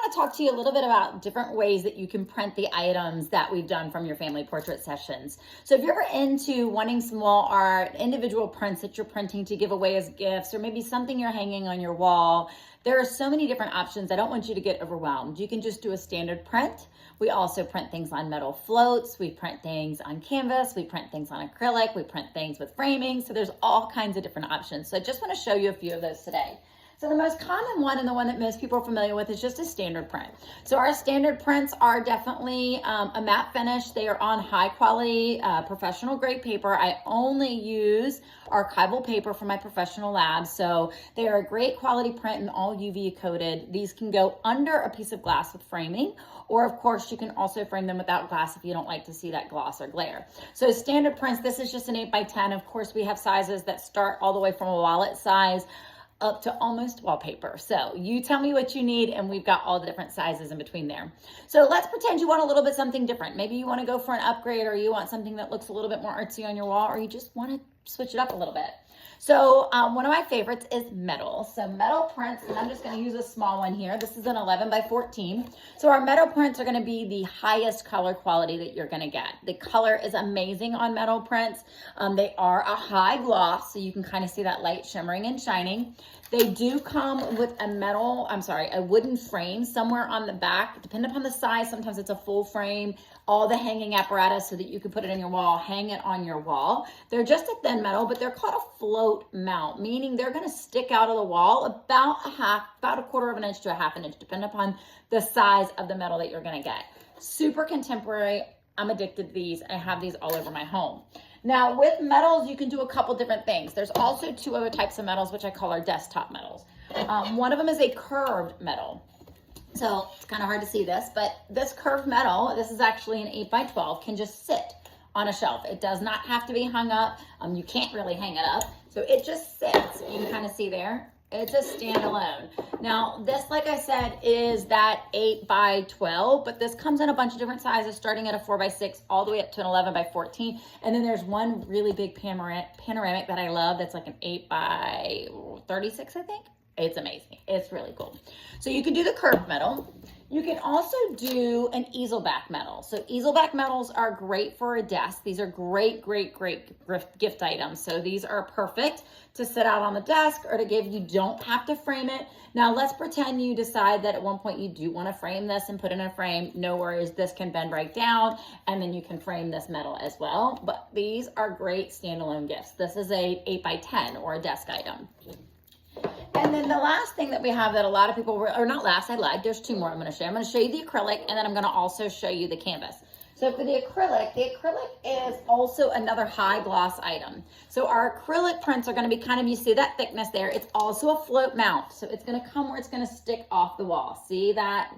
want to talk to you a little bit about different ways that you can print the items that we've done from your family portrait sessions. So if you're into wanting some wall art, individual prints that you're printing to give away as gifts, or maybe something you're hanging on your wall, there are so many different options. I don't want you to get overwhelmed. You can just do a standard print. We also print things on metal floats. We print things on canvas. We print things on acrylic. We print things with framing. So there's all kinds of different options. So I just want to show you a few of those today. So the most common one, and the one that most people are familiar with, is just a standard print. So our standard prints are definitely a matte finish. They are on high quality professional grade paper. I only use archival paper for my professional labs. So they are a great quality print and all UV coated. These can go under a piece of glass with framing, or of course you can also frame them without glass if you don't like to see that gloss or glare. So standard prints, this is just an 8x10. Of course we have sizes that start all the way from a wallet size up to almost wallpaper. So you tell me what you need and we've got all the different sizes in between there. So let's pretend you want a little bit something different. Maybe you want to go for an upgrade, or you want something that looks a little bit more artsy on your wall, or you just want to switch it up a little bit. So one of my favorites is metal. So metal prints, and I'm just going to use a small one here. This is an 11x14. So our metal prints are going to be the highest color quality that you're going to get. The color is amazing on metal prints. They are a high gloss, so you can kind of see that light shimmering and shining. They do come with a wooden frame somewhere on the back, depending upon the size. Sometimes it's a full frame, all the hanging apparatus so that you can put it in your wall, hang it on your wall. They're just a thin metal, but they're called a float mount, meaning they're going to stick out of the wall about a quarter of an inch to a half an inch, depending upon the size of the metal that you're going to get. Super contemporary. I'm addicted to these. I have these all over my home. Now with metals, you can do a couple different things. There's also two other types of metals, which I call our desktop metals. One of them is a curved metal. So it's kind of hard to see this, but this curved metal, this is actually an 8x12, can just sit on a shelf. It does not have to be hung up. You can't really hang it up. So it just sits. You can kind of see there. It's a standalone. Now this, like I said, is that 8x12, but this comes in a bunch of different sizes, starting at a 4x6 all the way up to an 11x14. And then there's one really big panoramic that I love that's like an 8x36, I think. It's amazing. It's really cool. So you can do the curved metal. You can also do an easel back metal. So easel back metals are great for a desk. These are great gift items. So these are perfect to sit out on the desk or to give. You don't have to frame it. Now let's pretend you decide that at one point you do want to frame this and put in a frame. No worries, this can bend right down and then you can frame this metal as well. But these are great standalone gifts. This is a 8x10 or a desk item. And then the last thing that we have that a lot of people, or not last, I lied, there's two more I'm going to show. I'm going to show you the acrylic, and then I'm going to also show you the canvas. So for the acrylic is also another high gloss item. So our acrylic prints are going to be kind of, you see that thickness there, it's also a float mount. So it's going to come where it's going to stick off the wall. See that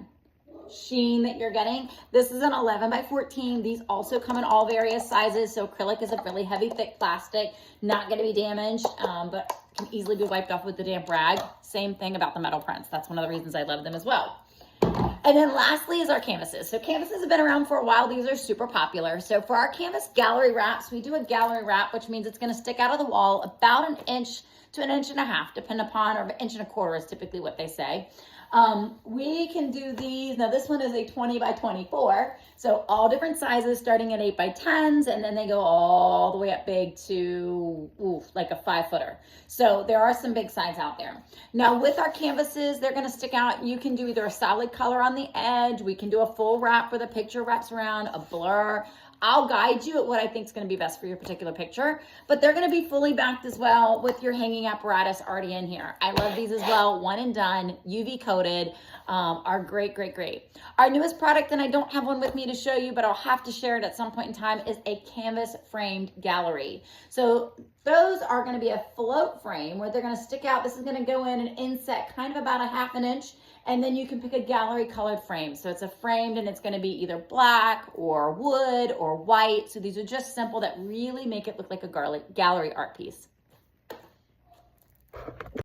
sheen that you're getting? This is an 11x14. These also come in all various sizes. So acrylic is a really heavy, thick plastic, not going to be damaged, but can easily be wiped off with the damp rag. Same thing about the metal prints. That's one of the reasons I love them as well. And then lastly is our canvases. So canvases have been around for a while. These are super popular. So for our canvas gallery wraps, we do a gallery wrap, which means it's going to stick out of the wall about an inch to an inch and a half, depending upon, or an inch and a quarter is typically what they say. We can do these. Now this one is a 20x24. So all different sizes, starting at 8x10s, and then they go all the way up big to like a 5-footer. So there are some big size out there. Now with our canvases, they're going to stick out. You can do either a solid color on the edge. We can do a full wrap where the picture wraps around, a blur. I'll guide you at what I think is going to be best for your particular picture, but they're going to be fully backed as well with your hanging apparatus already in here. I love these as well. One and done, UV coated, are great. Our newest product, and I don't have one with me to show you, but I'll have to share it at some point in time, is a canvas framed gallery. So those are going to be a float frame where they're going to stick out. This is going to go in and inset kind of about a half an inch. And then you can pick a gallery colored frame. So it's a framed, and it's going to be either black or wood or white. So these are just simple that really make it look like a gallery art piece.